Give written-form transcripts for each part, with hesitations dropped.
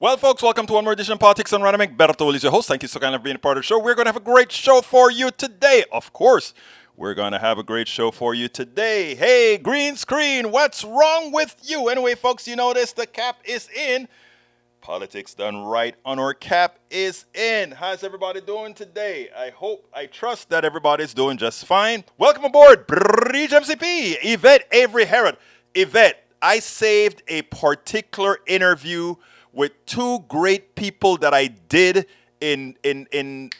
Well, folks, welcome to one more edition of Politics on Random. Berto is your host. Thank you so kindly for being a part of the show. We're going to have a great show for you today. Of course, we're going to have a great show for you today. Hey, green screen, what's wrong with you? Anyway, folks, you notice the cap is in. Politics done right on our cap is in. How's everybody doing today? I trust that everybody's doing just fine. Welcome aboard, Bridge MCP, Yvette Avery Herod. Yvette, I saved a particular interview with two great people that I did in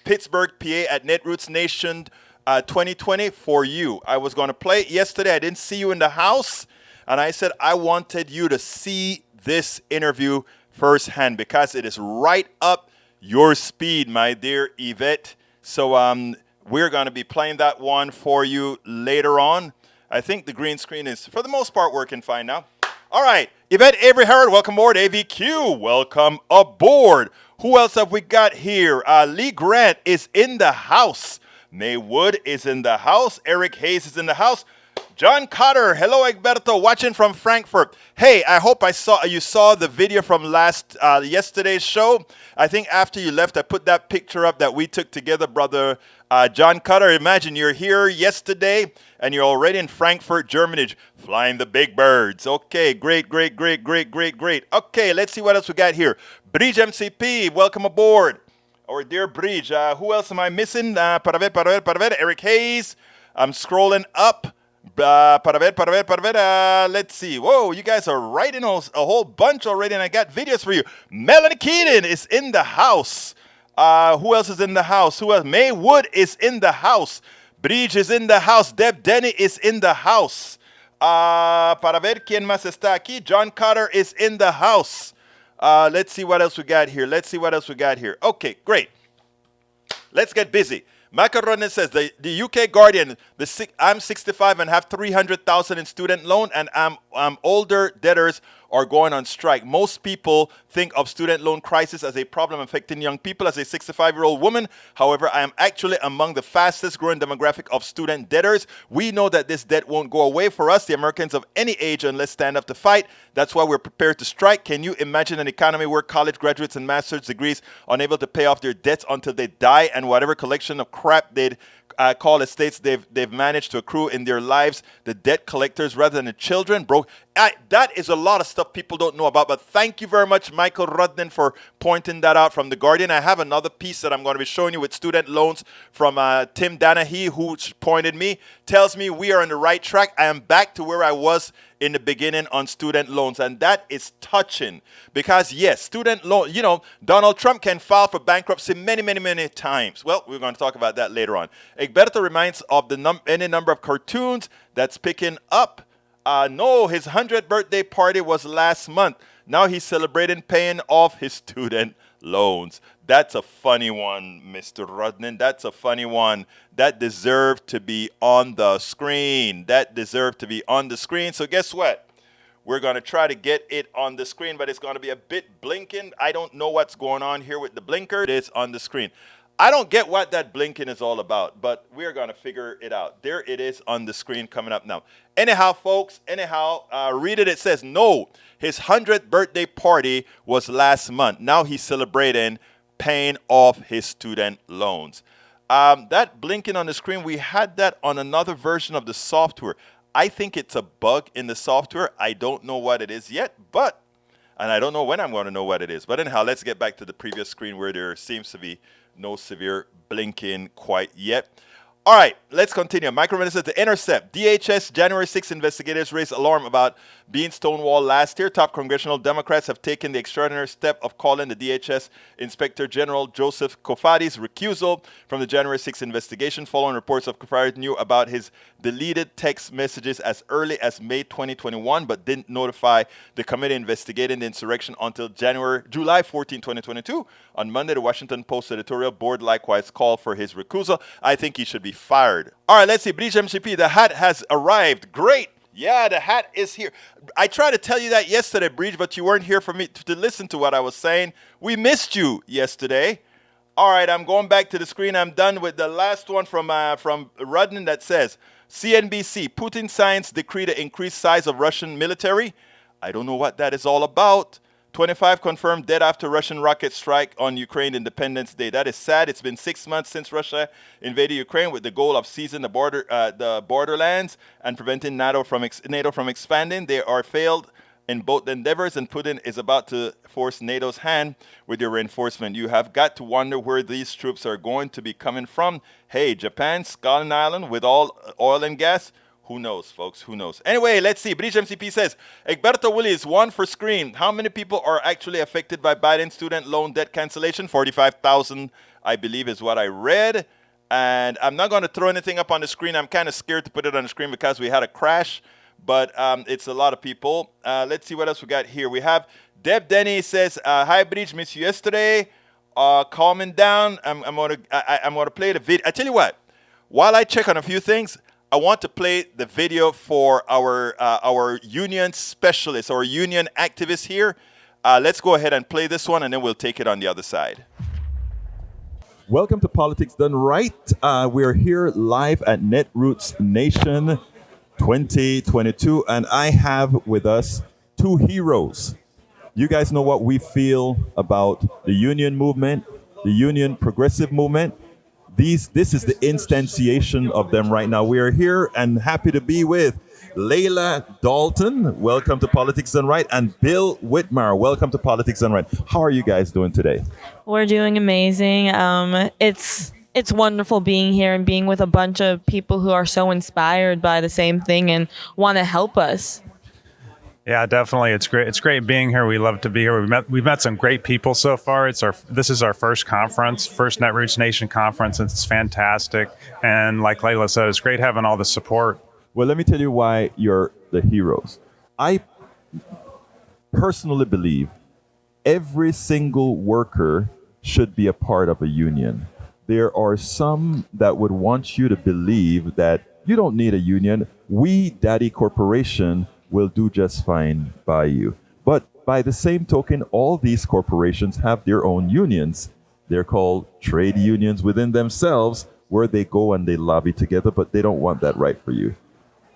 Pittsburgh, PA at Netroots Nation 2020 for you. I was going to play it yesterday. I didn't see you in the house. And I said I wanted you to see this interview firsthand because it is right up your speed, my dear Yvette. So we're going to be playing that one for you later on. I think the green screen is, for the most part, working fine now. All right, Yvette Avery Herod, welcome aboard. AVQ, welcome aboard. Who else have we got here? Lee Grant is in the house. May Wood is in the house. Eric Hayes is in the house. John Cotter, hello Egberto, watching from Frankfurt. Hey, I hope you saw the video from yesterday's show. I think after you left, I put that picture up that we took together, brother John Cotter. Imagine you're here yesterday and you're already in Frankfurt, Germany, flying the big birds. Okay, great. Okay, let's see what else we got here. Bridge MCP, welcome aboard. Our dear Bridge. Who else am I missing? Para ver, Eric Hayes. I'm scrolling up. Para ver. Let's see. Whoa, you guys are writing a whole bunch already, and I got videos for you. Melanie Keaton is in the house. Who else is in the house? Who else? May Wood is in the house. Bridge is in the house. Deb Denny is in the house. Para ver quién más está aquí. John Cotter is in the house. Let's see what else we got here. Okay, great. Let's get busy. Michael Rodney says, the UK Guardian, I'm 65 and have 300,000 in student loan, and I'm older debtors are going on strike. Most people think of student loan crisis as a problem affecting young people. As a 65-year-old woman, however, I am actually among the fastest growing demographic of student debtors. We know that this debt won't go away for us, the Americans of any age, unless stand up to fight. That's why we're prepared to strike. Can you imagine an economy where college graduates and master's degrees unable to pay off their debts until they die, and whatever collection of crap they'd call estates they've managed to accrue in their lives, the debt collectors rather than the children broke. That is a lot of stuff people don't know about, but thank you very much, Michael Rudden, for pointing that out from The Guardian. I have another piece that I'm going to be showing you with student loans from Tim Danahy, who pointed me, tells me we are on the right track. I am back to where I was in the beginning on student loans, and that is touching because, yes, student loan, Donald Trump can file for bankruptcy many times. Well, we're going to talk about that later on. Egberto reminds of any number of cartoons that's picking up. No, his 100th birthday party was last month. Now he's celebrating paying off his student loans. That's a funny one, Mr. Rudnin. That's a funny one. That deserved to be on the screen. So guess what? We're going to try to get it on the screen, but it's going to be a bit blinking. I don't know what's going on here with the blinker. It is on the screen. I don't get what that blinking is all about, but we're going to figure it out. There it is on the screen coming up now. Anyhow, folks, read it. It says, no, his 100th birthday party was last month. Now he's celebrating paying off his student loans. That blinking on the screen, we had that on another version of the software. I think it's a bug in the software. I don't know what it is yet, and I don't know when I'm going to know what it is. But anyhow, let's get back to the previous screen where there seems to be no severe blinking quite yet. All right, let's continue. Microminute says, The Intercept. DHS January 6 investigators raised alarm about being stonewalled last year. Top congressional Democrats have taken the extraordinary step of calling the DHS Inspector General Joseph Kofadi's recusal from the January 6 investigation following reports of Kofadi knew about his deleted text messages as early as May 2021, but didn't notify the committee investigating the insurrection until July 14, 2022. On Monday, the Washington Post editorial board likewise called for his recusal. I think he should be fired. All right, let's see. Bridge MCP, the hat has arrived. Great. Yeah, the hat is here. I tried to tell you that yesterday, Bridge, but you weren't here for me to listen to what I was saying. We missed you yesterday. All right, I'm going back to the screen. I'm done with the last one from Rudnin that says, CNBC, Putin signs decree to increase size of Russian military. I don't know what that is all about. 25 confirmed dead after Russian rocket strike on Ukraine Independence Day. That is sad. It's been 6 months since Russia invaded Ukraine with the goal of seizing the borderlands and preventing NATO from expanding. They are failed in both endeavors, and Putin is about to force NATO's hand with their reinforcement. You have got to wonder where these troops are going to be coming from. Hey, Japan, Scotland Island with all oil and gas. Who knows, folks? Who knows? Anyway, let's see. British MCP says, Egberto Willis, one for Scream. How many people are actually affected by Biden student loan debt cancellation? 45,000, I believe, is what I read. And I'm not going to throw anything up on the screen. I'm kind of scared to put it on the screen because we had a crash. But it's a lot of people. Let's see what else we got here. We have Deb Denny says, hi, Bridge, missed you yesterday. Calming down. I'm gonna play the video. I tell you what, while I check on a few things, I want to play the video for our union specialist, our union activist here. Let's go ahead and play this one, and then we'll take it on the other side. Welcome to Politics Done Right. We're here live at Netroots Nation 2022, and I have with us two heroes. You guys know what we feel about the union movement, the union progressive movement. This is the instantiation of them right now. We are here and happy to be with Layla Dalton. Welcome to Politics Done Right. And Bill Whitmire. Welcome to Politics Done Right. How are you guys doing today? We're doing amazing. It's wonderful being here and being with a bunch of people who are so inspired by the same thing and want to help us. Yeah, definitely. It's great. It's great being here. We love to be here. We've met some great people so far. This is our first conference, first Netroots Nation conference, and it's fantastic. And like Layla said, it's great having all the support. Well, let me tell you why you're the heroes. I personally believe every single worker should be a part of a union. There are some that would want you to believe that you don't need a union. We, Daddy Corporation, will do just fine by you. But by the same token, all these corporations have their own unions. They're called trade unions within themselves, where they go and they lobby together, but they don't want that right for you.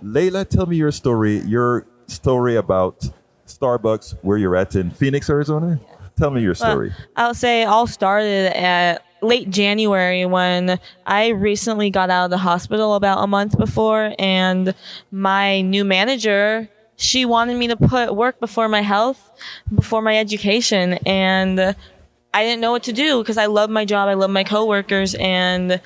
Layla, tell me your story about Starbucks, where you're at in Phoenix, Arizona. Tell me your story. I'll say it all started at late January when I recently got out of the hospital about a month before, and my new manager, she wanted me to put work before my health, before my education, and I didn't know what to do because I love my job, I love my coworkers, and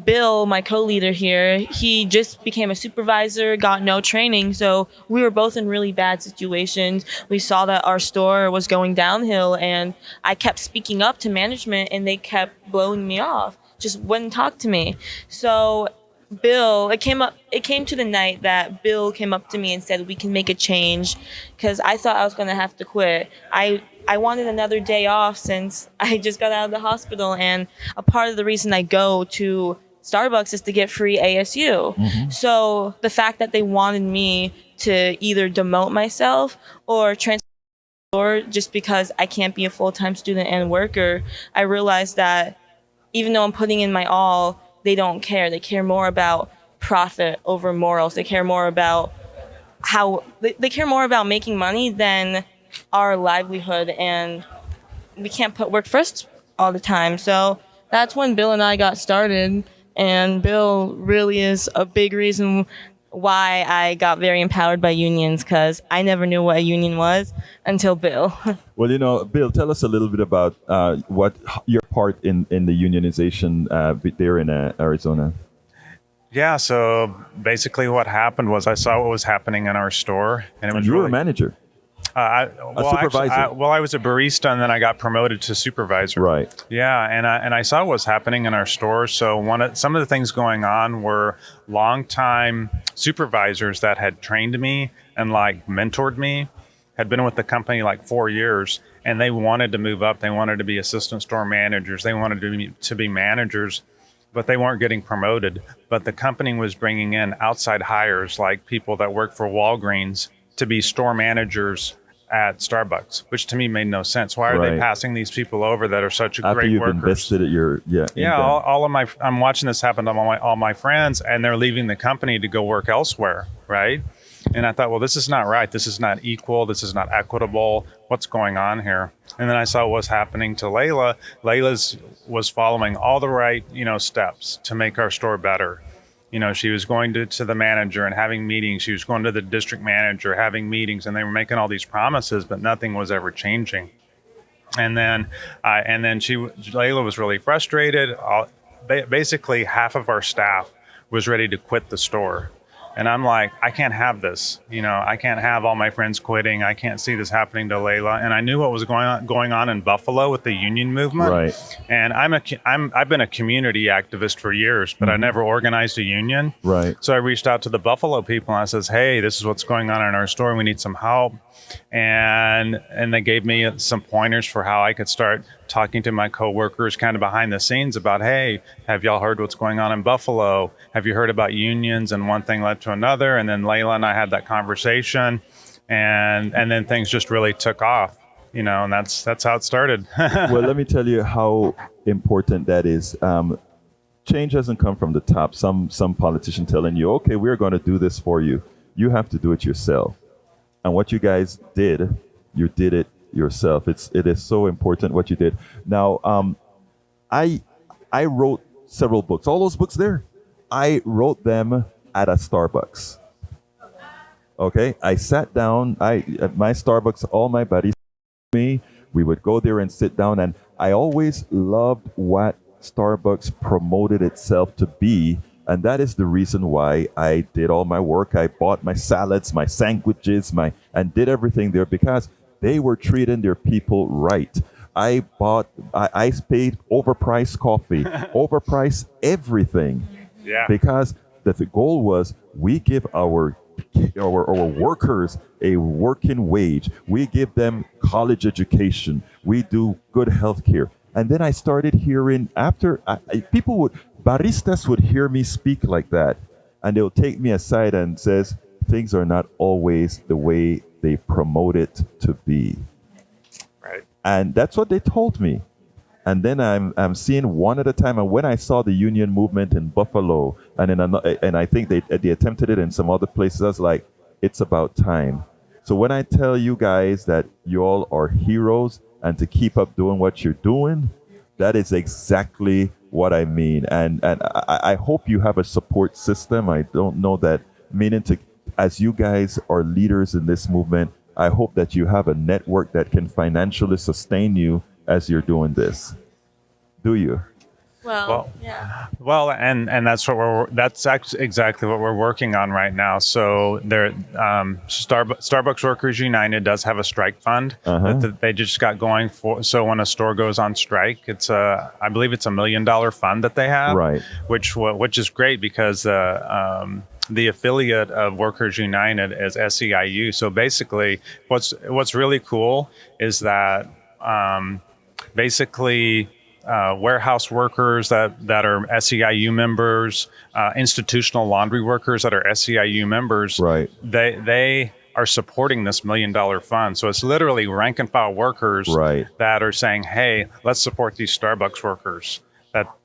Bill, my co-leader here, he just became a supervisor, got no training, so we were both in really bad situations. We saw that our store was going downhill, and I kept speaking up to management, and they kept blowing me off, just wouldn't talk to me. So Bill, it came to the night that Bill came up to me and said, we can make a change, because I thought I was going to have to quit. I wanted another day off since I just got out of the hospital, and a part of the reason I go to Starbucks is to get free ASU. Mm-hmm. So the fact that they wanted me to either demote myself or transfer just because I can't be a full-time student and worker, I realized that even though I'm putting in my all, they don't care. They care more about profit over morals. They care more about they care more about making money than our livelihood, and we can't put work first all the time. So that's when Bill and I got started, and Bill really is a big reason why I got very empowered by unions, because I never knew what a union was until Bill. Well, Bill, tell us a little bit about what your part in the unionization there in Arizona. Yeah, so basically what happened was I saw what was happening in our store, and you were a manager. A supervisor. Actually, I was a barista, and then I got promoted to supervisor. Right. Yeah, and I saw what was happening in our store. So some of the things going on were longtime supervisors that had trained me and mentored me, had been with the company 4 years, and they wanted to move up. They wanted to be assistant store managers. They wanted to be managers, but they weren't getting promoted. But the company was bringing in outside hires, like people that work for Walgreens, to be store managers at Starbucks, which to me made no sense. Why are they passing these people over that are such After great you've workers? Invested at your all of my I'm watching this happen to all my friends, and they're leaving the company to go work elsewhere, right? And I thought, well, this is not right. This is not equal. This is not equitable. What's going on here? And then I saw what was happening to Layla. Layla's was following all the right, steps to make our store better. She was going to the manager and having meetings. She was going to the district manager, having meetings, and they were making all these promises, but nothing was ever changing. And then Layla was really frustrated. Basically, half of our staff was ready to quit the store. And I'm like, I can't have this. I can't have all my friends quitting. I can't see this happening to Layla. And I knew what was going on in Buffalo with the union movement. Right. And I've been a community activist for years, but I never organized a union. Right. So I reached out to the Buffalo people and I says, hey, this is what's going on in our store. We need some help. And they gave me some pointers for how I could start talking to my coworkers kind of behind the scenes about, hey, have y'all heard what's going on in Buffalo? Have you heard about unions? And one thing led to another. And then Layla and I had that conversation, and then things just really took off, and that's how it started. Well, let me tell you how important that is. Change doesn't come from the top. Some politician telling you, okay, we're going to do this for you. You have to do it yourself. And what you guys did, you did it yourself. It is so important what you did. Now, I wrote several books. All those books there, I wrote them at a Starbucks. Okay, I sat down. At my Starbucks, all my buddies, me, we would go there and sit down. And I always loved what Starbucks promoted itself to be. And that is the reason why I did all my work. I bought my salads, my sandwiches, and did everything there because they were treating their people right. I paid overpriced coffee, overpriced everything. Yeah. Because the goal was we give our workers a working wage. We give them college education. We do good health care. And then I started hearing baristas would hear me speak like that, and they'll take me aside and says, things are not always the way they promote it to be. Right. And that's what they told me. And then I'm seeing one at a time. And when I saw the union movement in Buffalo, and I think they attempted it in some other places, I was like, it's about time. So when I tell you guys that you all are heroes and to keep up doing what you're doing, that is exactly what I mean. And I hope you have a support system. I don't know that, as you guys are leaders in this movement, I hope that you have a network that can financially sustain you as you're doing this. Do you? Well, yeah. Well, and that's exactly what we're working on right now. So there, Starbucks Workers United does have a strike fund that they just got going for. So when a store goes on strike, I believe it's $1 million fund that they have, Right. Which is great because the affiliate of Workers United is SEIU. So basically, what's really cool is that basically. Warehouse workers that are SEIU members, institutional laundry workers that are SEIU members, Right. They are supporting this $1 million fund. So it's literally rank and file workers Right. that are saying, hey, let's support these Starbucks workers,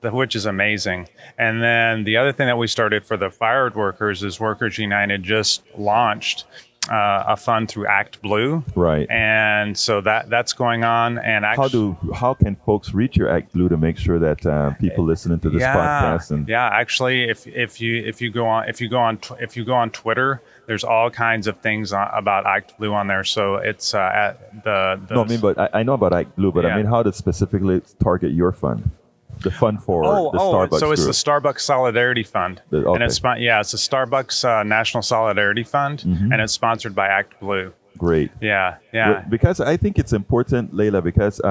which is amazing. And then the other thing that we started for the fired workers is Workers United just launched a fund through Act Blue, Right. and so that's going on. And How can folks reach your Act Blue to make sure that people listening to this podcast actually, if you go on Twitter, there's all kinds of things about Act Blue on there. So it's at the No, but I know about Act Blue, but I mean, how to specifically target your fund? The fund for the Starbucks so it's group. the Starbucks Solidarity Fund, Okay. and it's the Starbucks National Solidarity Fund, and it's sponsored by Act Blue. Great. Yeah. Because I think it's important, Layla, because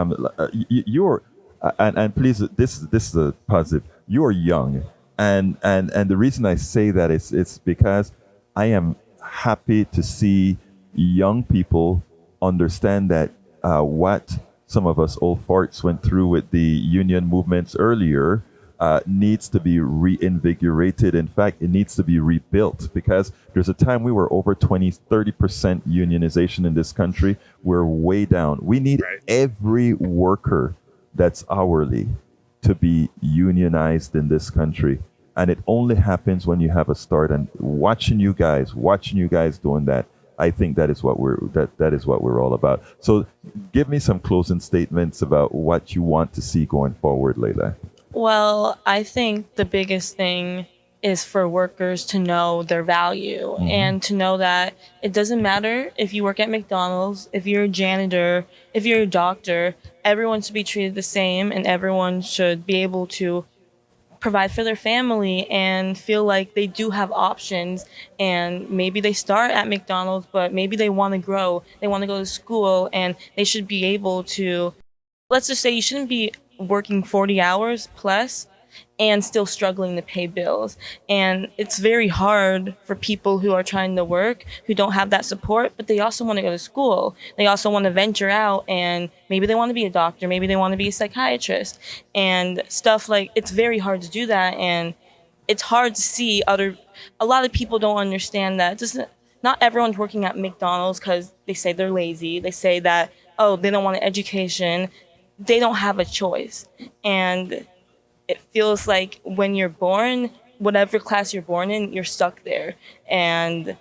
you're and please, this is a positive. You're young, and the reason I say that is it's because I am happy to see young people understand that what some of us old farts went through with the union movements earlier needs to be reinvigorated. In fact, it needs to be rebuilt because there's a time we were over 30% unionization in this country. We're way down. We need every worker that's hourly to be unionized in this country. and it only happens when you have a start. And watching you guys doing that, I think that is what that is what we're all about. So, give me some closing statements about what you want to see going forward, Layla. Well, I think the biggest thing is for workers to know their value and to know that it doesn't matter if you work at McDonald's, if you're a janitor, if you're a doctor, everyone should be treated the same and everyone should be able to provide for their family and feel like they do have options, and maybe they start at McDonald's but maybe they want to grow, they want to go to school, and they should be able to, let's just say you shouldn't be working 40 hours plus and still struggling to pay bills. And it's very hard for people who are trying to work, who don't have that support, but they also want to go to school. They also want to venture out, and maybe they want to be a doctor, maybe they want to be a psychiatrist and stuff. Like, it's very hard to do that, and it's hard to see a lot of people don't understand that just not everyone's working at McDonald's because they say they're lazy. They say that, oh, they don't want an education. They don't have a choice. And it feels like when you're born, whatever class you're born in, you're stuck there. And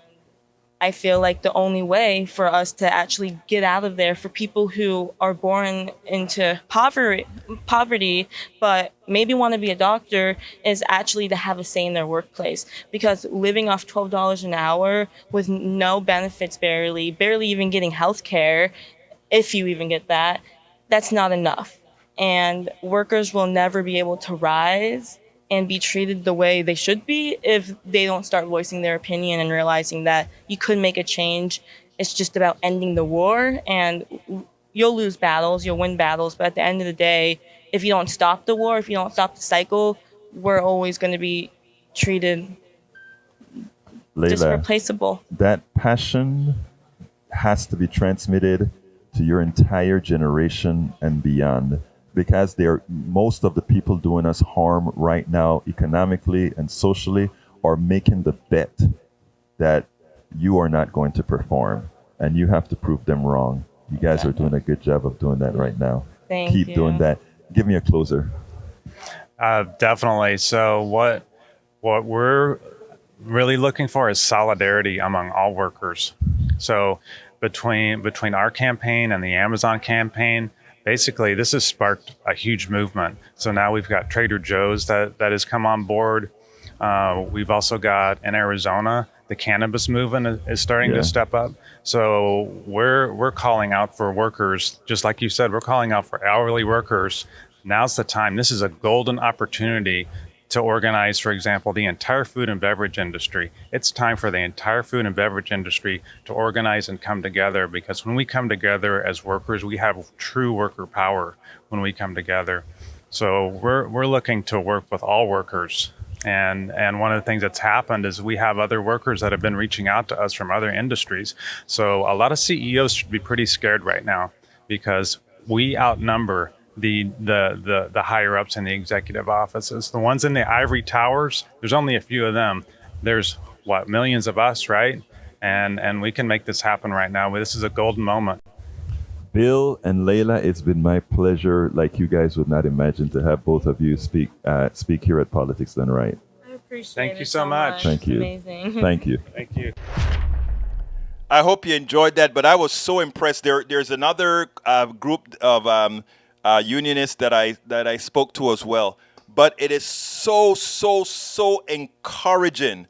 I feel like the only way for us to actually get out of there, for people who are born into poverty, but maybe want to be a doctor, is actually to have a say in their workplace. Because living off $12 an hour with no benefits, barely even getting health care, if you even get that, that's not enough. And workers will never be able to rise and be treated the way they should be if they don't start voicing their opinion and realizing that you could make a change. It's just about ending the war, and you'll lose battles, you'll win battles, but at the end of the day, if you don't stop the war, if you don't stop the cycle, we're always going to be treated just Layla, replaceable. that passion has to be transmitted to your entire generation and beyond, because they're most of the people doing us harm right now economically and socially are making the bet that you are not going to perform, and you have to prove them wrong. You guys are doing a good job of doing that right now. Thank Keep you. doing that. Give me a closer. Definitely. So what we're really looking for is solidarity among all workers. So between our campaign and the Amazon campaign, basically this has sparked a huge movement. So now we've got Trader Joe's that has come on board. We've also got in Arizona, the cannabis movement is starting to step up. So we're calling out for workers, just like you said, we're calling out for hourly workers. Now's the time. This is a golden opportunity to organize, for example, the entire food and beverage industry. It's time for the entire food and beverage industry to organize and come together, because when we come together as workers, we have true worker power when we come together. So we're looking to work with all workers. And one of the things that's happened is we have other workers that have been reaching out to us from other industries. So a lot of CEOs should be pretty scared right now, because we outnumber the higher ups in the executive offices. The ones in the ivory towers, there's only a few of them. There's millions of us, right? And we can make this happen right now. This is a golden moment. Bill and Layla, it's been my pleasure, like you guys would not imagine, to have both of you speak here at Politics Done Right. I appreciate Thank it you so much. Thank you. Amazing. Thank you. Thank you. I hope you enjoyed that, but I was so impressed. There's another group of unionists that I spoke to as well. But it is so encouraging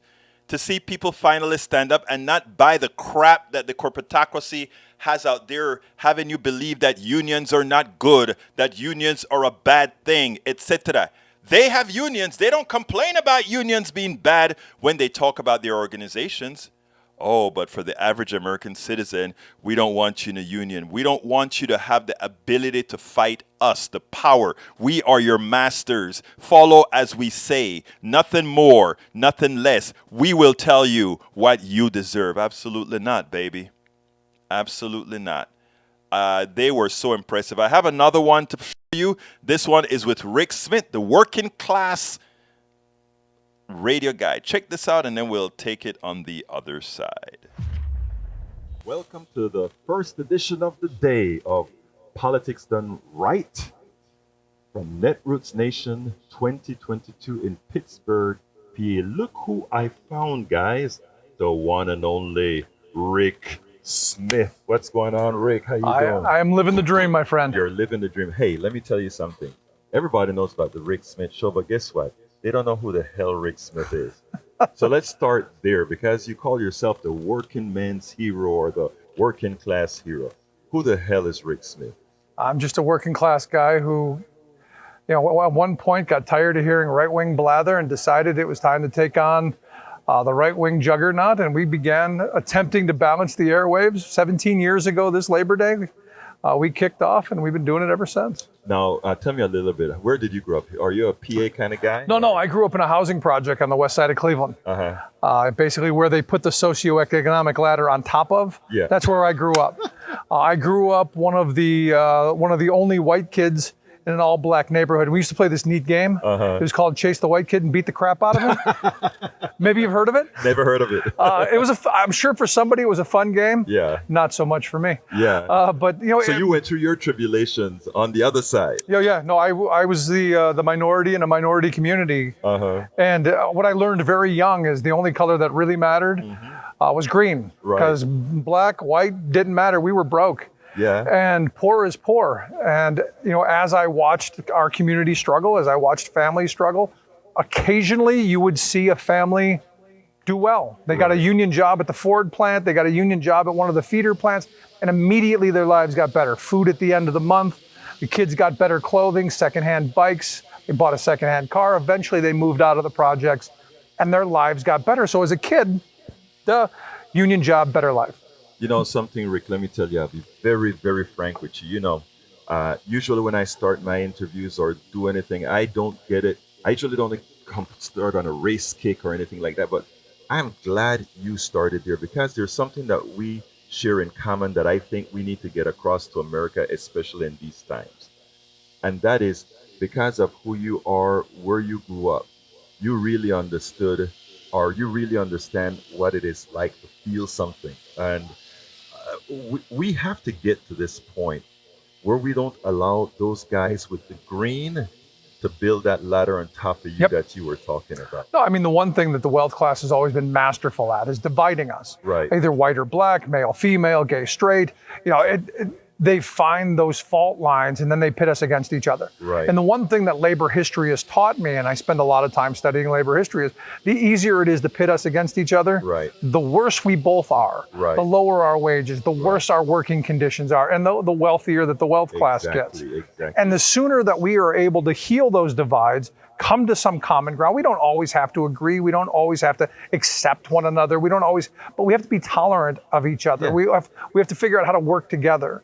to see people finally stand up and not buy the crap that the corporatocracy has out there, having you believe that unions are not good, that unions are a bad thing, etc. They have unions. They don't complain about unions being bad when they talk about their organizations. Oh, but for the average American citizen, we don't want you in a union. We don't want you to have the ability to fight us, the power. We are your masters. Follow as we say. Nothing more, nothing less. We will tell you what you deserve. Absolutely not, baby. Absolutely not. They were so impressive. I have another one to show you. This one is with Rick Smith, the working class radio guy. Check this out, and then we'll take it on the other side. Welcome to the first edition of the day of Politics Done Right from Netroots Nation 2022 in Pittsburgh, PA. Look who I found, guys. The one and only Rick Smith. What's going on, Rick? How you doing? I am living the dream, my friend. You're living the dream. Hey, let me tell you something. Everybody knows about the Rick Smith show, but guess what? They don't know who the hell Rick Smith is. So let's start there, because you call yourself the working man's hero or the working class hero. Who the hell is Rick Smith? I'm just a working class guy who, at one point got tired of hearing right-wing blather and decided it was time to take on the right-wing juggernaut, and we began attempting to balance the airwaves 17 years ago this Labor Day. We kicked off, and we've been doing it ever since. Now, tell me a little bit. Where did you grow up? Are you a PA kind of guy? No, I grew up in a housing project on the west side of Cleveland. Basically where they put the socioeconomic ladder on top of. Yeah. That's where I grew up. I grew up one of the only white kids in an all-black neighborhood. We used to play this neat game. It was called Chase the White Kid and Beat the Crap Out of Him. Maybe you've heard of it? Never heard of it. I'm sure for somebody it was a fun game. Yeah. Not so much for me. Yeah. But So you went through your tribulations on the other side. Yeah. No, I was the minority in a minority community. And what I learned very young is the only color that really mattered was green. Right. Because black, white didn't matter. We were broke. Yeah. And poor is poor. And, as I watched our community struggle, as I watched families struggle, occasionally you would see a family do well. They got a union job at the Ford plant. They got a union job at one of the feeder plants. And immediately their lives got better. Food at the end of the month. The kids got better clothing, secondhand bikes. They bought a secondhand car. Eventually they moved out of the projects and their lives got better. So as a kid, the union job, better life. You know something, Rick, let me tell you, I'll be very, very frank with you. Usually when I start my interviews or do anything, I don't get it. I usually don't start on a race kick or anything like that. But I'm glad you started there, because there's something that we share in common that I think we need to get across to America, especially in these times. And that is because of who you are, where you grew up. You really understood, or you really understand what it is like to feel something. And we have to get to this point where we don't allow those guys with the green to build that ladder on top of you that you were talking about. No, I mean, the one thing that the wealth class has always been masterful at is dividing us. Right. Either white or black, male, female, gay, straight. They find those fault lines and then they pit us against each other. Right. And the one thing that labor history has taught me, and I spend a lot of time studying labor history, is the easier it is to pit us against each other, Right. the worse we both are. Right. The lower our wages, the worse our working conditions are, and the wealthier that the wealth class gets. Exactly. And the sooner that we are able to heal those divides, come to some common ground. We don't always have to agree. We don't always have to accept one another. But we have to be tolerant of each other. Yeah. We have to figure out how to work together.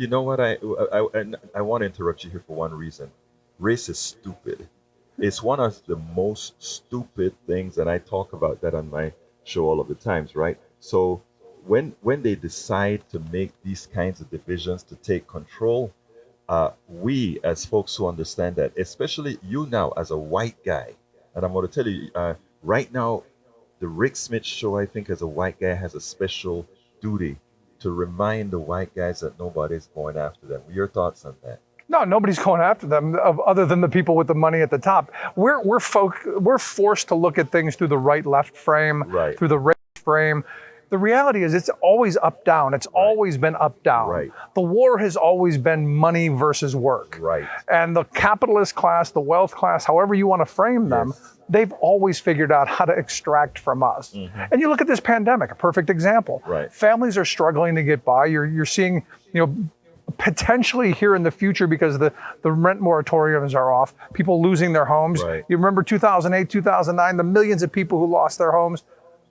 You know what? I want to interrupt you here for one reason. Race is stupid. It's one of the most stupid things, and I talk about that on my show all of the times, right? So when they decide to make these kinds of divisions to take control, we as folks who understand that, especially you now as a white guy, and I'm going to tell you right now, the Rick Smith show, I think, as a white guy, has a special duty to remind the white guys that nobody's going after them. Your thoughts on that? No, nobody's going after them other than the people with the money at the top. We're forced to look at things through the right-left frame, Right. through the race frame. The reality is it's always up-down. It's always been up-down. Right. The war has always been money versus work. Right. And the capitalist class, the wealth class, however you want to frame them, they've always figured out how to extract from us. And you look at this pandemic, a perfect example. Right. Families are struggling to get by. You're seeing, potentially here in the future, because the rent moratoriums are off, people losing their homes. Right. You remember 2008, 2009, the millions of people who lost their homes.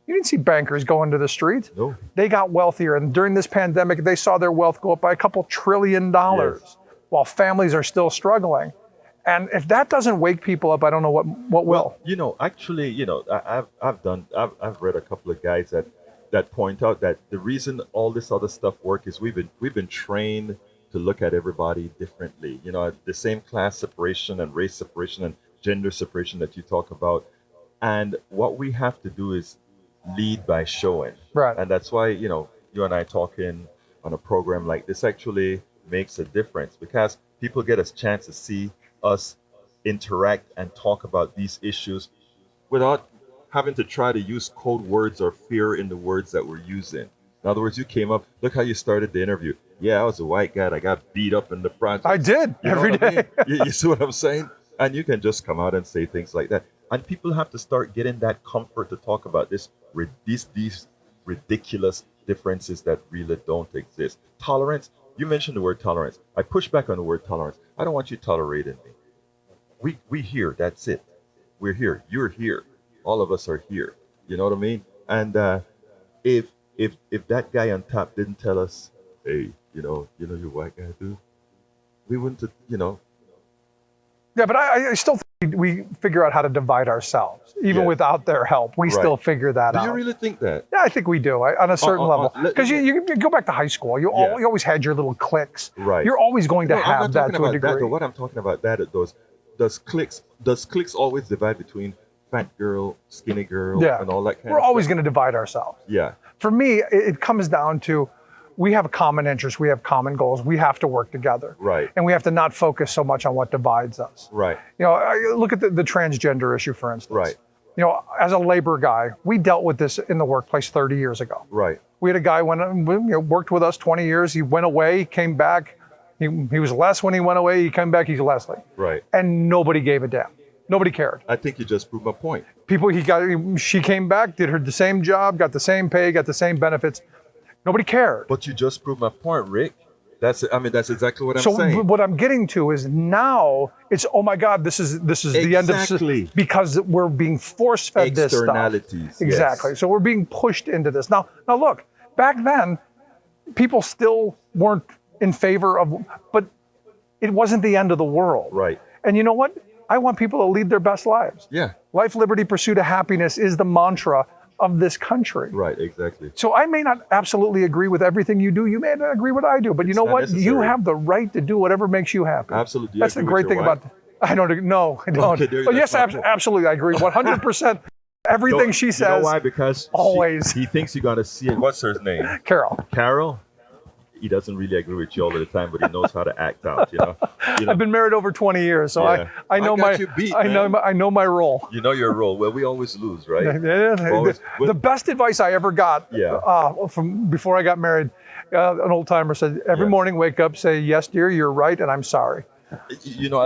You didn't see bankers going to the street. No. They got wealthier. And during this pandemic, they saw their wealth go up by a couple $1 trillion while families are still struggling. And if that doesn't wake people up, I don't know what will. Actually, I've read a couple of guys that point out that the reason all this other stuff works is we've been trained to look at everybody differently. The same class separation and race separation and gender separation that you talk about. And what we have to do is lead by showing. Right. And that's why, you and I talking on a program like this actually makes a difference, because people get a chance to see us interact and talk about these issues without having to try to use code words or fear in the words that we're using. In other words, you came up, look how you started the interview. Yeah, I was a white guy. I got beat up in the project. I did every day. You see what I'm saying? And you can just come out and say things like that. And people have to start getting that comfort to talk about these ridiculous differences that really don't exist. Tolerance. You mentioned the word tolerance. I push back on the word tolerance. I don't want you tolerating me. We here. That's it. We're here. You're here. All of us are here. You know what I mean? And if that guy on top didn't tell us, hey, you know your white guy dude, we wouldn't have, Yeah, but I still think we figure out how to divide ourselves, even Yeah. without their help. We Right. still figure that Do out. you really think that? Yeah, I think we do on a certain level. let- Because you go back to high school, you Yeah. always had your little cliques. Right. You're always going to No, I'm have not that talking to a about degree. that. Though. What I'm talking about does cliques always divide between fat girl, skinny girl, Yeah. and all that kind We're of always stuff? going to divide ourselves. Yeah. For me, it comes down to we have common interests, we have common goals, we have to work together. Right. And we have to not focus so much on what divides us. Right. Look at the transgender issue, for instance. Right. As a labor guy, we dealt with this in the workplace 30 years ago. Right. We had a guy worked with us 20 years. He went away, came back. He was less when he went away. He came back, he's Leslie. Right. And nobody gave a damn. Nobody cared. I think you just proved my point. She came back, did the same job, got the same pay, got the same benefits. Nobody cared. But you just proved my point, Rick. That's exactly what I'm So saying. what I'm getting to is now it's, oh my God, this is the end Exactly. of, because we're being force fed this stuff. Externalities, yes. Exactly. So we're being pushed into this. Now look, back then, people still weren't in favor of, but it wasn't the end of the world. Right. And you know what? I want people to lead their best lives. Yeah. Life, liberty, pursuit of happiness is the mantra of this country. Right. Exactly. So I may not absolutely agree with everything you do. You may not agree with what I do, but you know not what? necessary. You have the right to do whatever makes you happy. Absolutely. Do you That's the agree great with thing your about. I don't. No, I don't. Okay, there- Oh, yes, that's my point. absolutely, I agree 100%. Everything No, she You know says. why? Because always. he thinks you're gonna see it. What's her name? Carol, Carol. He doesn't really agree with you all the time, but he knows how to act out. You know. I've been married over 20 years, so Yeah. I know I got my you beat, I know man. I know my role. You know your role. Well, we always lose, right? The, the best advice I ever got Yeah. from before I got married, an old timer said, every Yeah. morning wake up, say, yes, dear, you're right, and I'm sorry. I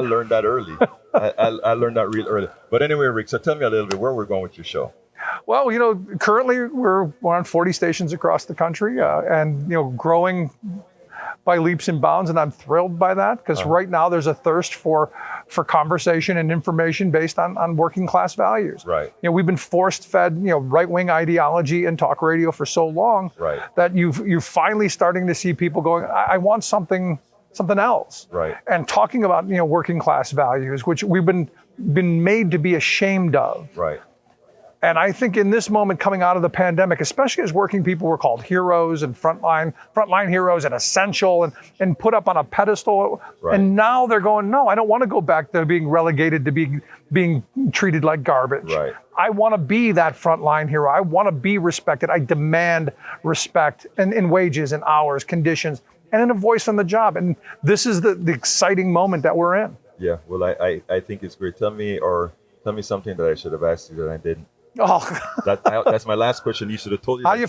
learned that early. I learned that real early. But anyway, Rick, so tell me a little bit where we're going with your show. Well, currently we're on 40 stations across the country, and growing by leaps and bounds, and I'm thrilled by that because right now there's a thirst for conversation and information based on working class values. Right. We've been force fed right wing ideology and talk radio for so long Right. that you're finally starting to see people going, I want something else. Right. And talking about working class values, which we've been made to be ashamed of. Right. And I think in this moment coming out of the pandemic, especially as working people were called heroes and frontline heroes and essential and put up on a pedestal. Right. And now they're going, no, I don't want to go back to being relegated to being treated like garbage. Right. I want to be that frontline hero. I want to be respected. I demand respect in wages and hours, conditions, and in a voice on the job. And this is the exciting moment that we're in. Yeah. Well, I think it's great. Tell me something that I should have asked you that I didn't. Oh, That's my last question. You should have told you. How do you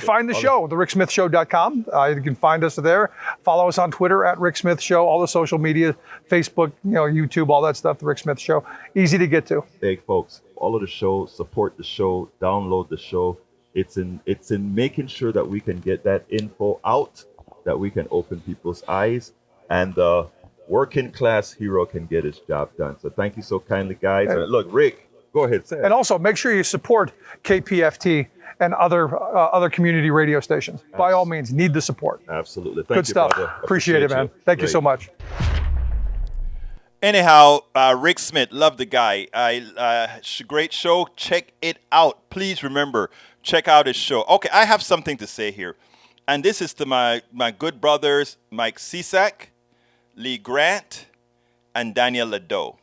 find the show? TheRickSmithShow.com. You can find us there. Follow us on Twitter at Rick Smith Show. All the social media, Facebook, YouTube, all that stuff. The Rick Smith Show. Easy to get to. Hey, folks, follow the show, support the show, download the show. It's in making sure that we can get that info out, that we can open people's eyes, and the working class hero can get his job done. So thank you so kindly, guys. And look, Rick. Go ahead. Say it. And also, make sure you support KPFT and other community radio stations. By all means, need the support. Absolutely. Good stuff. Brother. Appreciate it, man. Thank you so much. Anyhow, Rick Smith, love the guy. Great show. Check it out. Please remember, check out his show. Okay, I have something to say here. And this is to my good brothers, Mike Cisak, Lee Grant, and Daniel Ladeau.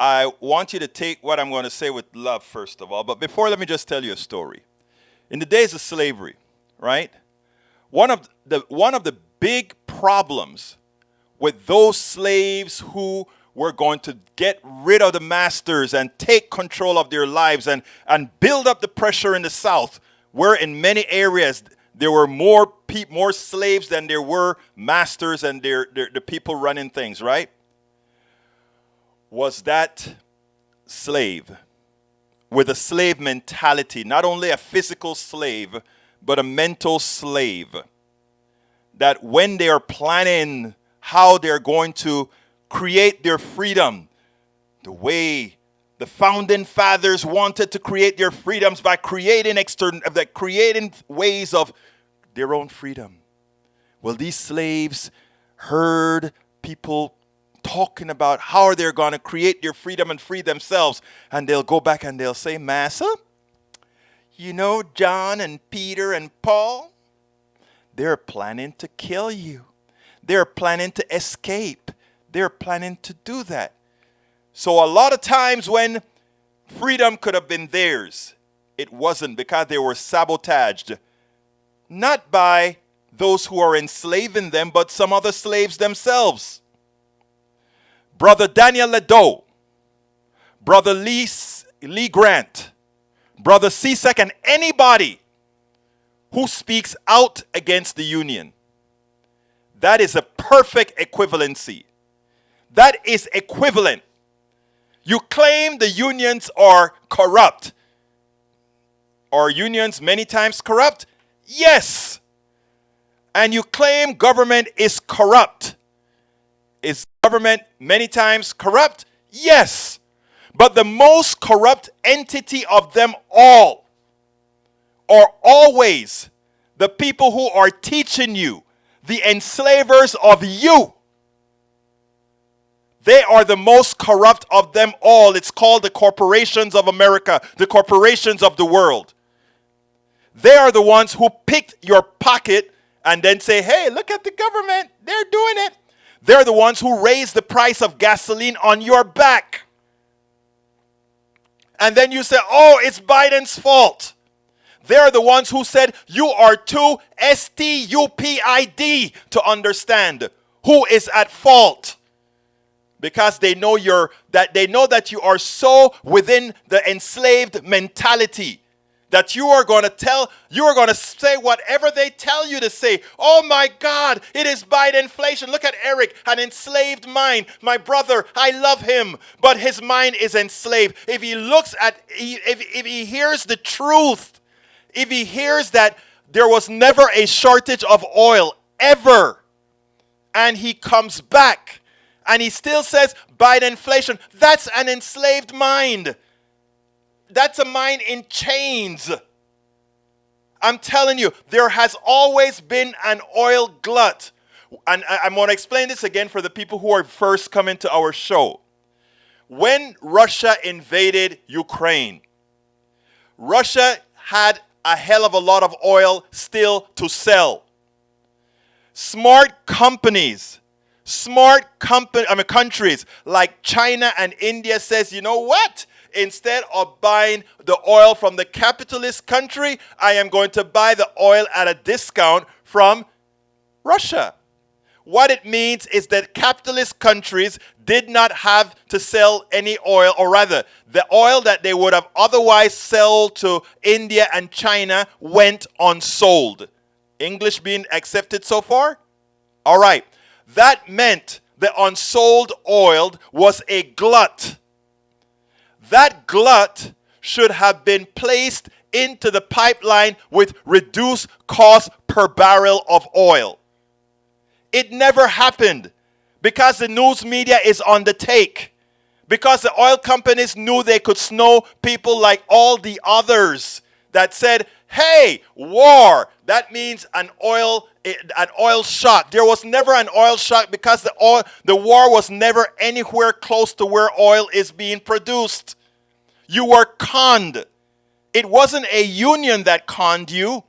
I want you to take what I'm going to say with love, first of all. But before, let me just tell you a story. In the days of slavery, right? One of the big problems with those slaves who were going to get rid of the masters and take control of their lives and build up the pressure in the South, where in many areas there were more slaves than there were masters and the people running things, right? Was that slave with a slave mentality, not only a physical slave, but a mental slave, that when they are planning how they're going to create their freedom, the way the founding fathers wanted to create their freedoms by creating ways of their own freedom. Well, these slaves heard people talking about how they're going to create their freedom and free themselves, and they'll go back and they'll say, Massa, you know, John and Peter and Paul, they're planning to kill you. They're planning to escape. They're planning to do that. So a lot of times when freedom could have been theirs, it wasn't, because they were sabotaged, not by those who are enslaving them, but some other slaves themselves. Brother Daniel Ledoux, Brother Lee Grant, Brother Cesek, and anybody who speaks out against the union, that is a perfect equivalency. That is equivalent. You claim the unions are corrupt. Are unions many times corrupt? Yes. And you claim government is corrupt. Is government many times corrupt? Yes. But the most corrupt entity of them all are always the people who are teaching you, the enslavers of you. They are the most corrupt of them all. It's called the corporations of America, the corporations of the world. They are the ones who picked your pocket and then say, hey, look at the government. They're doing it. They're the ones who raised the price of gasoline on your back. And then you say, oh, it's Biden's fault. They're the ones who said you are too stupid to understand who is at fault. Because they know that you are so within the enslaved mentality that you are going to say whatever they tell you to say. Oh my God, it is Biden inflation. Look at Eric, an enslaved mind. My brother, I love him, but his mind is enslaved. If he looks at, if he hears the truth, if he hears that there was never a shortage of oil, ever, and he comes back, and he still says Biden inflation, that's an enslaved mind. That's a mind in chains. I'm telling you, there has always been an oil glut. And I'm going to explain this again for the people who are first coming to our show. When Russia invaded Ukraine, Russia had a hell of a lot of oil still to sell. Smart countries like China and India says, you know what? Instead of buying the oil from the capitalist country, I am going to buy the oil at a discount from Russia. What it means is that capitalist countries did not have to sell any oil, or rather, the oil that they would have otherwise sold to India and China went unsold. English being accepted so far? All right. That meant the unsold oil was a glut. That glut should have been placed into the pipeline with reduced cost per barrel of oil. It never happened because the news media is on the take. Because the oil companies knew they could snow people like all the others that said, hey, war, that means an oil shock. There was never an oil shock because the war was never anywhere close to where oil is being produced. You were conned. It wasn't a union that conned you.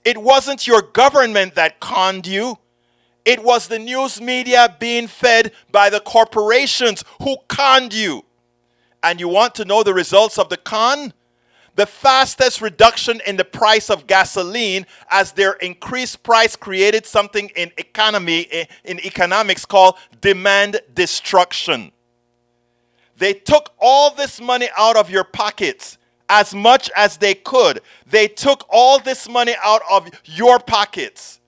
It wasn't your government that conned you. It was the news media being fed by the corporations who conned you. And you want to know the results of the con? The fastest reduction in the price of gasoline as their increased price created something in economics called demand destruction. They took all this money out of your pockets as much as they could. They took all this money out of your pockets.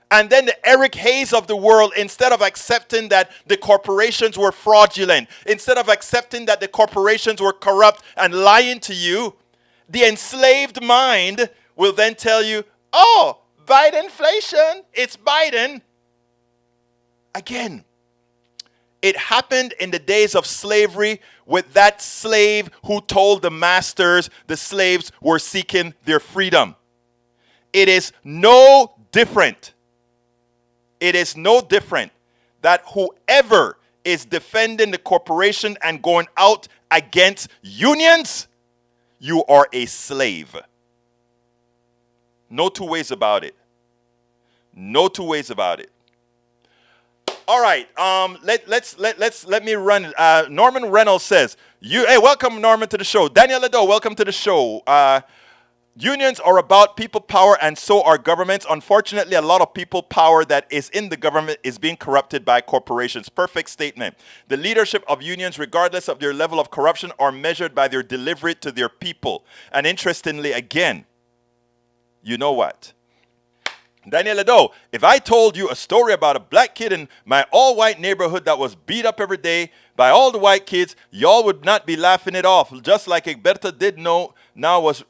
And then the Eric Hayes of the world, instead of accepting that the corporations were fraudulent, instead of accepting that the corporations were corrupt and lying to you, the enslaved mind will then tell you, oh, Biden inflation, it's Biden. Again, it happened in the days of slavery with that slave who told the masters the slaves were seeking their freedom. It is no different. It is no different that whoever is defending the corporation and going out against unions, you are a slave. No two ways about it. No two ways about it. All right, let me run it. Norman Reynolds says, hey, welcome Norman to the show. Daniel Lado, welcome to the show. Unions are about people power, and so are governments. Unfortunately, a lot of people power that is in the government is being corrupted by corporations. Perfect statement. The leadership of unions, regardless of their level of corruption, are measured by their delivery to their people. And interestingly, again, you know what? Daniel Lado, if I told you a story about a black kid in my all-white neighborhood that was beat up every day by all the white kids, y'all would not be laughing it off. Just like Egberta did know now was...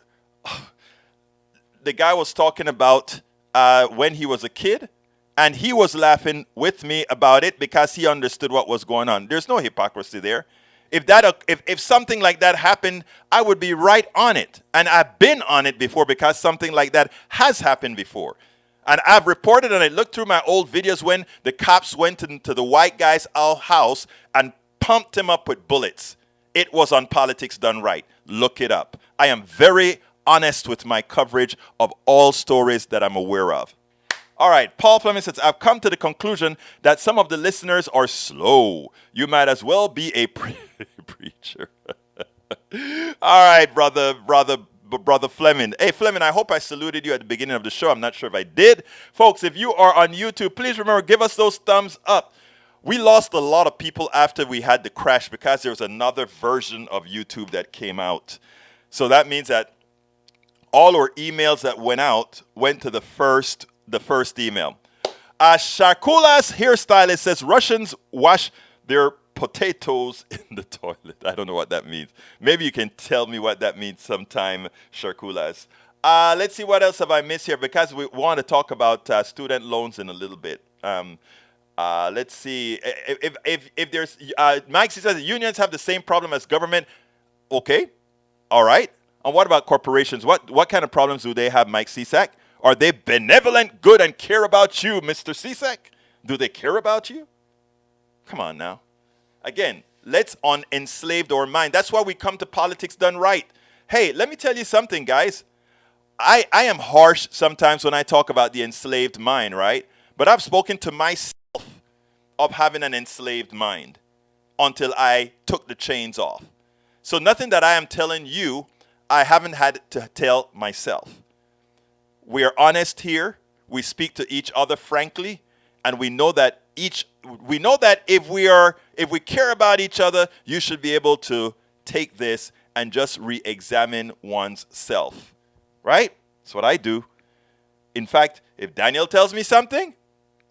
The guy was talking about when he was a kid, and he was laughing with me about it because he understood what was going on. There's no hypocrisy there. If something like that happened, I would be right on it. And I've been on it before because something like that has happened before. And I've reported, and I looked through my old videos when the cops went into the white guy's house and pumped him up with bullets. It was on Politics Done Right. Look it up. I am very honest with my coverage of all stories that I'm aware of. All right, Paul Fleming says, I've come to the conclusion that some of the listeners are slow. You might as well be a preacher. All right, brother Fleming. Hey, Fleming, I hope I saluted you at the beginning of the show. I'm not sure if I did. Folks, if you are on YouTube, please remember, give us those thumbs up. We lost a lot of people after we had the crash because there was another version of YouTube that came out. So that means that all our emails that went out went to the first email. Shakula's hairstylist says Russians wash their potatoes in the toilet. I don't know what that means. Maybe you can tell me what that means sometime, Shakula's. Let's see what else have I missed here because we want to talk about student loans in a little bit. Let's see if there's Mike says unions have the same problem as government. Okay, all right. And what about corporations? What kind of problems do they have, Mike Cisak? Are they benevolent, good, and care about you, Mr. Cisak? Do they care about you? Come on now. Again, let's unenslave our mind. That's why we come to Politics Done Right. Hey, let me tell you something, guys. I am harsh sometimes when I talk about the enslaved mind, right? But I've spoken to myself of having an enslaved mind until I took the chains off. So nothing that I am telling you I haven't had to tell myself. We are honest here. We speak to each other frankly, and we know that if we care about each other, you should be able to take this and just re-examine one's self. Right? That's what I do. In fact, if Daniel tells me something,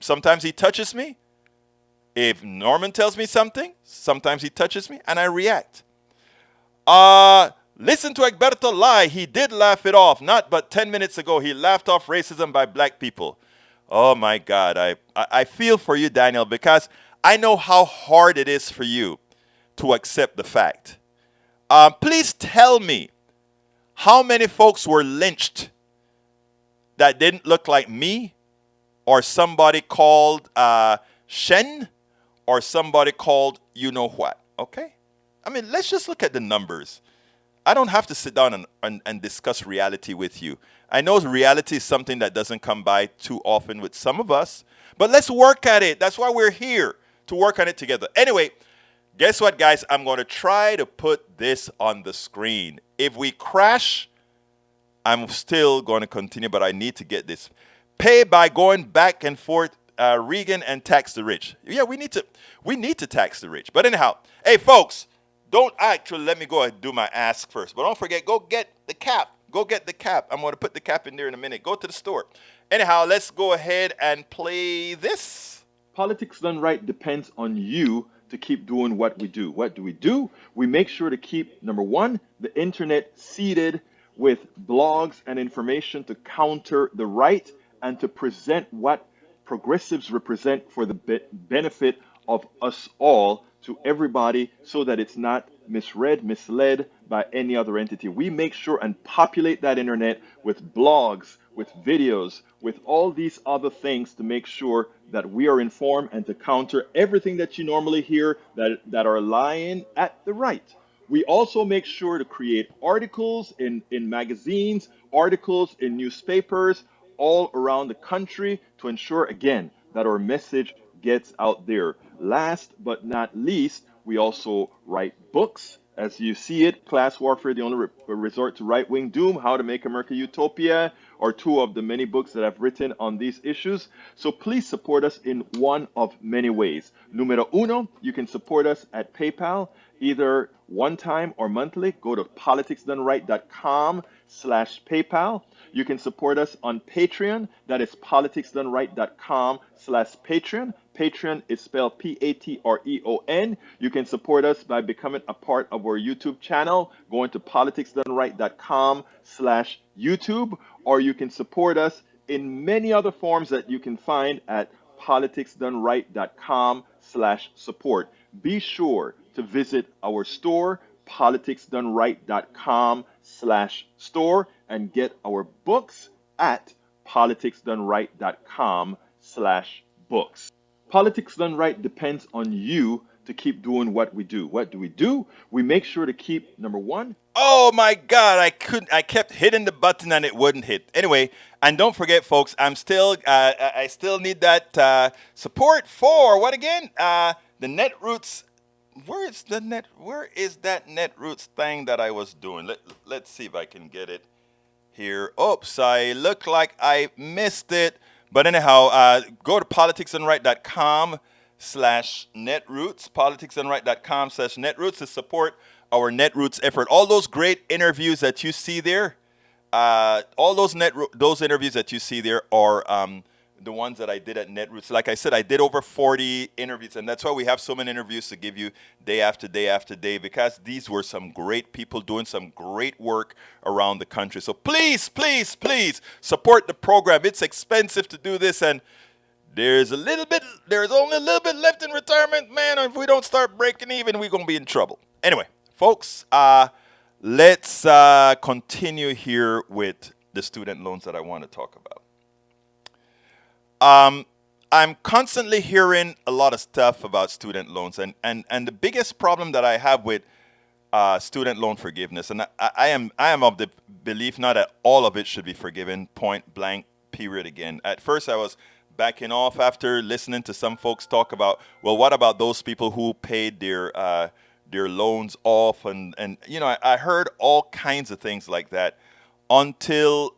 sometimes he touches me. If Norman tells me something, sometimes he touches me, and I react. Listen to Egberto lie. He did laugh it off. Not but 10 minutes ago, he laughed off racism by black people. Oh, my God. I feel for you, Daniel, because I know how hard it is for you to accept the fact. Please tell me how many folks were lynched that didn't look like me or somebody called Shen or somebody called you know what, okay? I mean, let's just look at the numbers. I don't have to sit down and discuss reality with you. I know reality is something that doesn't come by too often with some of us, but let's work at it. That's why we're here, to work on it together. Anyway, guess what, guys? I'm going to try to put this on the screen. If we crash, I'm still going to continue, but I need to get this. Pay by going back and forth, Reagan, and tax the rich. Yeah, we need to tax the rich. But anyhow, hey, folks, Don't actually let me go and do my ask first. But don't forget, go get the cap. Go get the cap. I'm going to put the cap in there in a minute. Go to the store. Anyhow, let's go ahead and play this. Politics done right depends on you to keep doing what we do. What do? We make sure to keep, number one, the internet seeded with blogs and information to counter the right and to present what progressives represent for the benefit of us all to everybody so that it's not misread, misled by any other entity. We make sure and populate that internet with blogs, with videos, with all these other things to make sure that we are informed and to counter everything that you normally hear that are lying at the right. We also make sure to create articles in magazines, articles in newspapers all around the country to ensure, again, that our message gets out there. Last but not least, we also write books. As you see it, Class Warfare, the only resort to right-wing doom, How to Make America Utopia, are two of the many books that I've written on these issues. So please support us in one of many ways. Numero uno, you can support us at PayPal, either one time or monthly. Go to politicsdoneright.com/PayPal. You can support us on Patreon. That is politicsdoneright.com/Patreon. Patreon is spelled Patreon. You can support us by becoming a part of our YouTube channel, going to politicsdoneright.com/YouTube, or you can support us in many other forms that you can find at politicsdoneright.com/support. Be sure to visit our store, politicsdoneright.com/store, and get our books at politicsdoneright.com/books. Politics Done Right depends on you to keep doing what we do. What do? We make sure to keep, number one. Oh my God! I kept hitting the button and it wouldn't hit. Anyway, and don't forget, folks, I still need that support for what again? The Netroots. Where is that Netroots thing that I was doing? Let's see if I can get it here. Oops, I look like I missed it. But anyhow, go to politicsdoneright.com/netroots, politicsdoneright.com/netroots to support our Netroots effort. All those great interviews that you see there, all those interviews that you see there are the ones that I did at Netroots. Like I said, I did over 40 interviews, and that's why we have so many interviews to give you day after day after day, because these were some great people doing some great work around the country. So please, please, please support the program. It's expensive to do this, and there's only a little bit left in retirement, man. If we don't start breaking even, we're going to be in trouble. Anyway, folks, let's continue here with the student loans that I want to talk about. I'm constantly hearing a lot of stuff about student loans, and the biggest problem that I have with student loan forgiveness, and I am of the belief not that all of it should be forgiven, point blank, period. Again, at first I was backing off after listening to some folks talk about, well, what about those people who paid their loans off, and you know, I heard all kinds of things like that until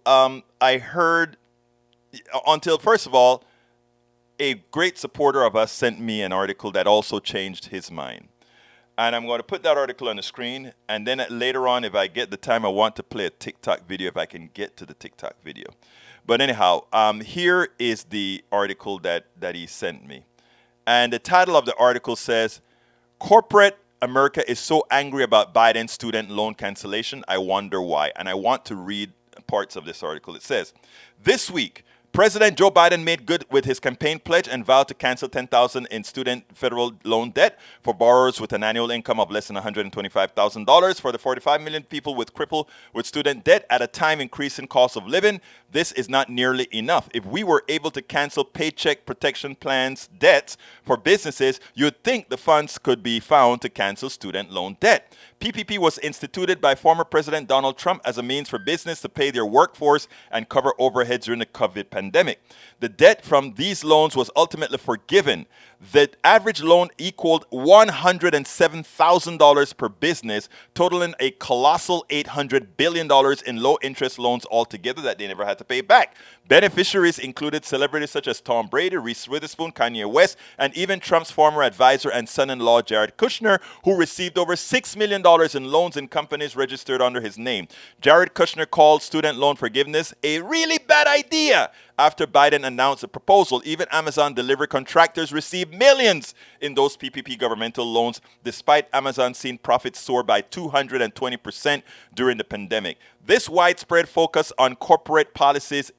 first of all, a great supporter of us sent me an article that also changed his mind. And I'm going to put that article on the screen, and then later on, if I get the time, I want to play a TikTok video if I can get to the TikTok video. But anyhow, here is the article that he sent me. And the title of the article says, "Corporate America is so angry about Biden's student loan cancellation, I wonder why." And I want to read parts of this article. It says, "This week, President Joe Biden made good with his campaign pledge and vowed to cancel $10,000 in student federal loan debt for borrowers with an annual income of less than $125,000 for the 45 million people crippled with student debt at a time increasing cost of living. This is not nearly enough. If we were able to cancel Paycheck Protection Plans debts for businesses, you'd think the funds could be found to cancel student loan debt. PPP was instituted by former President Donald Trump as a means for business to pay their workforce and cover overheads during the COVID pandemic. The debt from these loans was ultimately forgiven. The average loan equaled $107,000 per business, totaling a colossal $800 billion in low-interest loans altogether that they never had to pay back. Beneficiaries included celebrities such as Tom Brady, Reese Witherspoon, Kanye West, and even Trump's former advisor and son-in-law Jared Kushner, who received over $6 million in loans in companies registered under his name. Jared Kushner called student loan forgiveness a really bad idea after Biden announced the proposal. Even Amazon delivery contractors received millions in those PPP governmental loans, despite Amazon seeing profits soar by 220% during the pandemic. This widespread focus on corporate policies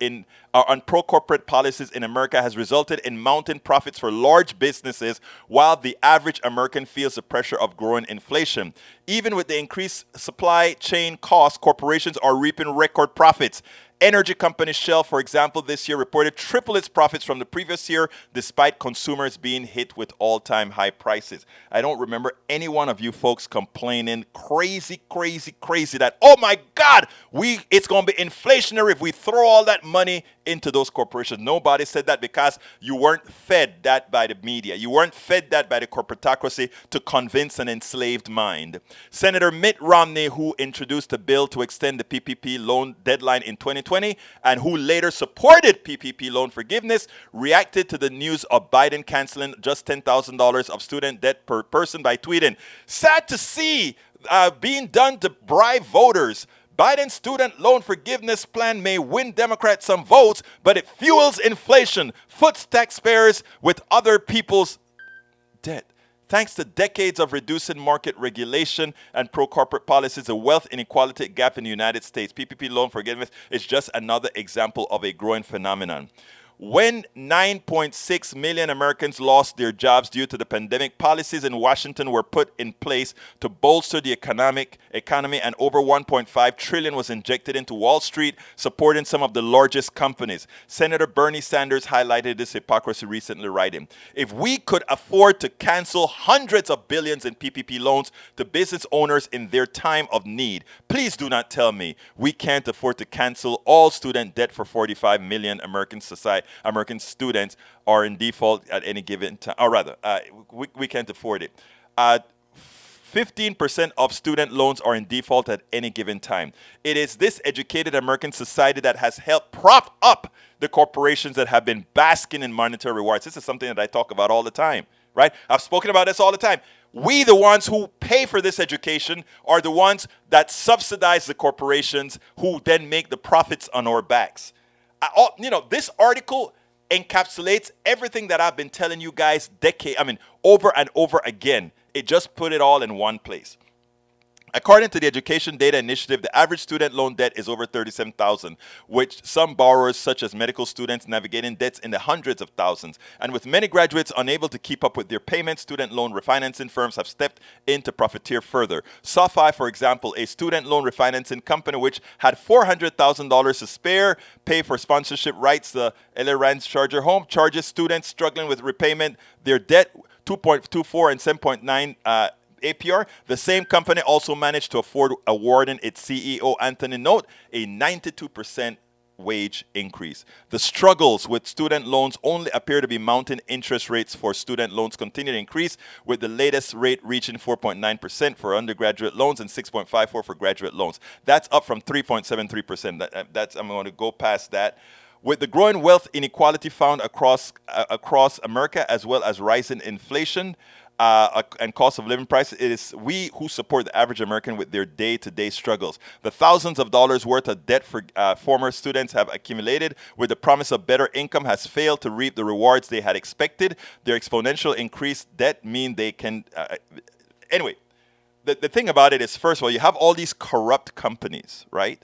on pro-corporate policies in America has resulted in mounting profits for large businesses, while the average American feels the pressure of growing inflation. Even with the increased supply chain costs, corporations are reaping record profits. Energy company Shell, for example, this year reported triple its profits from the previous year, despite consumers being hit with all-time high prices. I don't remember any one of you folks complaining crazy that, oh my God, it's going to be inflationary if we throw all that money into those corporations. Nobody said that because you weren't fed that by the media. You weren't fed that by the corporatocracy to convince an enslaved mind. Senator Mitt Romney, who introduced a bill to extend the PPP loan deadline in 2020 and who later supported PPP loan forgiveness, reacted to the news of Biden canceling just $10,000 of student debt per person by tweeting, "Sad to see being done to bribe voters. Biden's student loan forgiveness plan may win Democrats some votes, but it fuels inflation, foots taxpayers with other people's debt. Thanks to decades of reducing market regulation and pro-corporate policies, the wealth inequality gap in the United States, PPP loan forgiveness is just another example of a growing phenomenon." When 9.6 million Americans lost their jobs due to the pandemic, policies in Washington were put in place to bolster the economy, and over 1.5 trillion was injected into Wall Street, supporting some of the largest companies. Senator Bernie Sanders highlighted this hypocrisy recently, writing, "If we could afford to cancel hundreds of billions in PPP loans to business owners in their time of need, please do not tell me we can't afford to cancel all student debt for 45 million American students are in default at any given time, or rather, we can't afford it. 15% of student loans are in default at any given time. It is this educated American society that has helped prop up the corporations that have been basking in monetary rewards." This is something that I talk about all the time, right? I've spoken about this all the time. We, the ones who pay for this education, are the ones that subsidize the corporations who then make the profits on our backs. This article encapsulates everything that I've been telling you guys over and over again. It just put it all in one place. According to the Education Data Initiative, the average student loan debt is over $37,000, which some borrowers, such as medical students, navigating debts in the hundreds of thousands. And with many graduates unable to keep up with their payments, student loan refinancing firms have stepped in to profiteer further. SoFi, for example, a student loan refinancing company which had $400,000 to spare, pay for sponsorship rights, the LA Rams Charger home, charges students struggling with repayment their debt 2.24 and 7.9 APR. The same company also managed to afford awarding its CEO, Anthony Note, a 92% wage increase. The struggles with student loans only appear to be mounting. Interest rates for student loans continue to increase, with the latest rate reaching 4.9% for undergraduate loans and 6.54% for graduate loans. That's up from 3.73%. I'm going to go past that. With the growing wealth inequality found across America, as well as rising inflation and cost of living prices, it is we who support the average American with their day-to-day struggles. The thousands of dollars worth of debt for former students have accumulated, with the promise of better income has failed to reap the rewards they had expected. Their exponential increased debt mean they can... Anyway, the thing about it is, first of all, you have all these corrupt companies, right?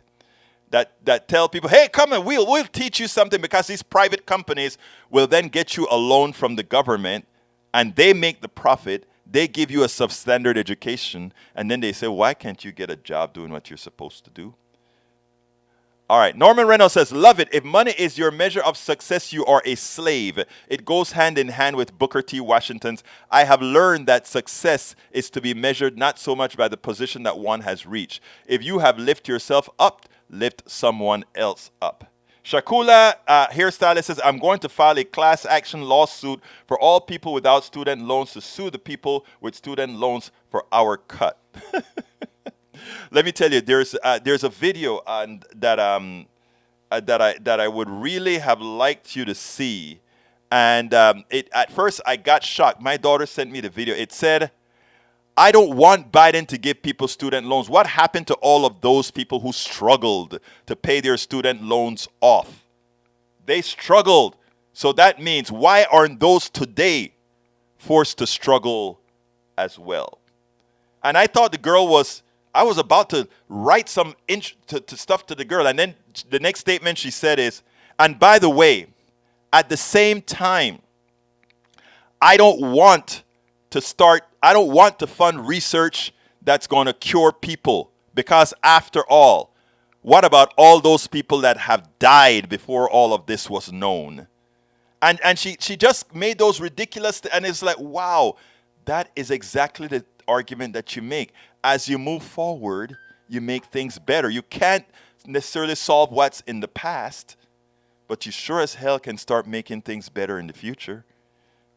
That tell people, hey, come on, we'll teach you something, because these private companies will then get you a loan from the government, and they make the profit. They give you a substandard education, and then they say, why can't you get a job doing what you're supposed to do? All right. Norman Reynolds says, love it. If money is your measure of success, you are a slave. It goes hand in hand with Booker T. Washington's. I have learned that success is to be measured not so much by the position that one has reached. If you have lifted yourself up, lift someone else up. Shakula, hairstylist, says, I'm going to file a class action lawsuit for all people without student loans to sue the people with student loans for our cut. Let me tell you, there's a video on that I would really have liked you to see, and at first I got shocked. My daughter sent me the video. It said, "I don't want Biden to give people student loans. What happened to all of those people who struggled to pay their student loans off? They struggled, so that means why aren't those today forced to struggle as well?" And I thought the girl was. I was about to write some to stuff to the girl, and then the next statement she said is, and by the way, at the same time, I don't want to fund research that's going to cure people, because after all, what about all those people that have died before all of this was known? And she just made those ridiculous, and it's like, wow, that is exactly the argument that you make. As you move forward, you make things better. You can't necessarily solve what's in the past, but you sure as hell can start making things better in the future.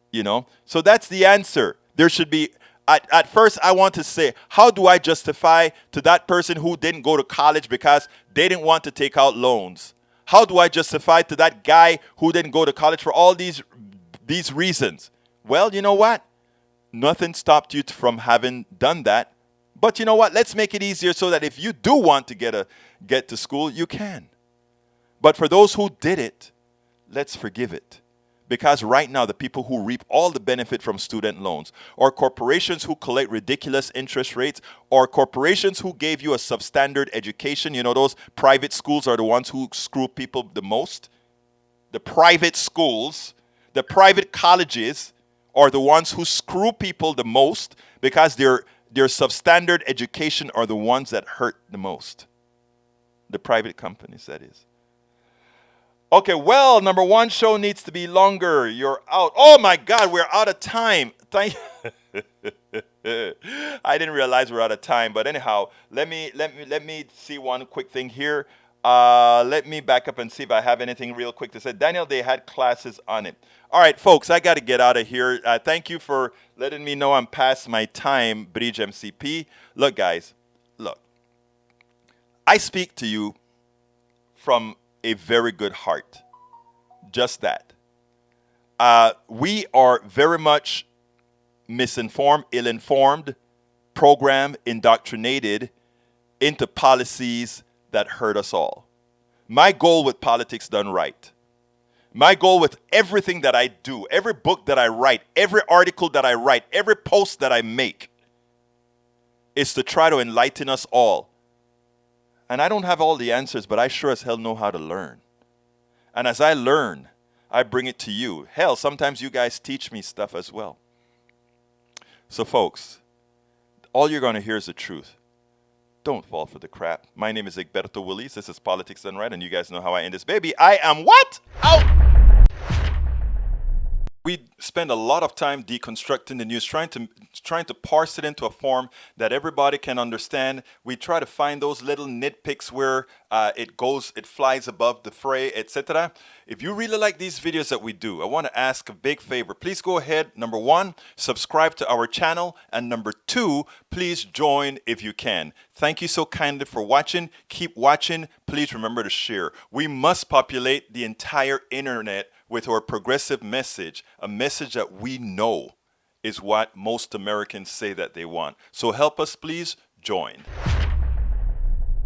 You know? So that's the answer. There should be, at first I want to say, how do I justify to that person who didn't go to college because they didn't want to take out loans? How do I justify to that guy who didn't go to college for all these reasons? Well, you know what? Nothing stopped you from having done that. But you know what? Let's make it easier so that if you do want to get to school, you can. But for those who did it, let's forgive it. Because right now, the people who reap all the benefit from student loans, or corporations who collect ridiculous interest rates, or corporations who gave you a substandard education, you know, those private schools are the ones who screw people the most. The private schools, the private colleges are the ones who screw people the most, because their substandard education are the ones that hurt the most. The private companies, that is. Okay, well, number one show needs to be longer. You're out. Oh my God, we're out of time. I didn't realize we're out of time, but anyhow, let me see one quick thing here. Let me back up and see if I have anything real quick to say. Daniel, they had classes on it. All right, folks, I got to get out of here. Thank you for letting me know I'm past my time, Bridge MCP. Look, guys, look. I speak to you from a very good heart. Just that. We are very much misinformed, ill-informed, programmed, indoctrinated into policies that hurt us all. My goal with Politics Done Right, my goal with everything that I do, every book that I write, every article that I write, every post that I make, is to try to enlighten us all. And I don't have all the answers, but I sure as hell know how to learn. And as I learn, I bring it to you. Hell, sometimes you guys teach me stuff as well. So folks, all you're going to hear is the truth. Don't fall for the crap. My name is Egberto Willis. This is Politics Done Right, and you guys know how I end this baby. I am what? Out! We spend a lot of time deconstructing the news, trying to parse it into a form that everybody can understand. We try to find those little nitpicks where it flies above the fray, etc. If you really like these videos that we do, I want to ask a big favor. Please go ahead. Number one, subscribe to our channel. And number two, please join if you can. Thank you so kindly for watching. Keep watching. Please remember to share. We must populate the entire internet with our progressive message, a message that we know is what most Americans say that they want. So help us, please join.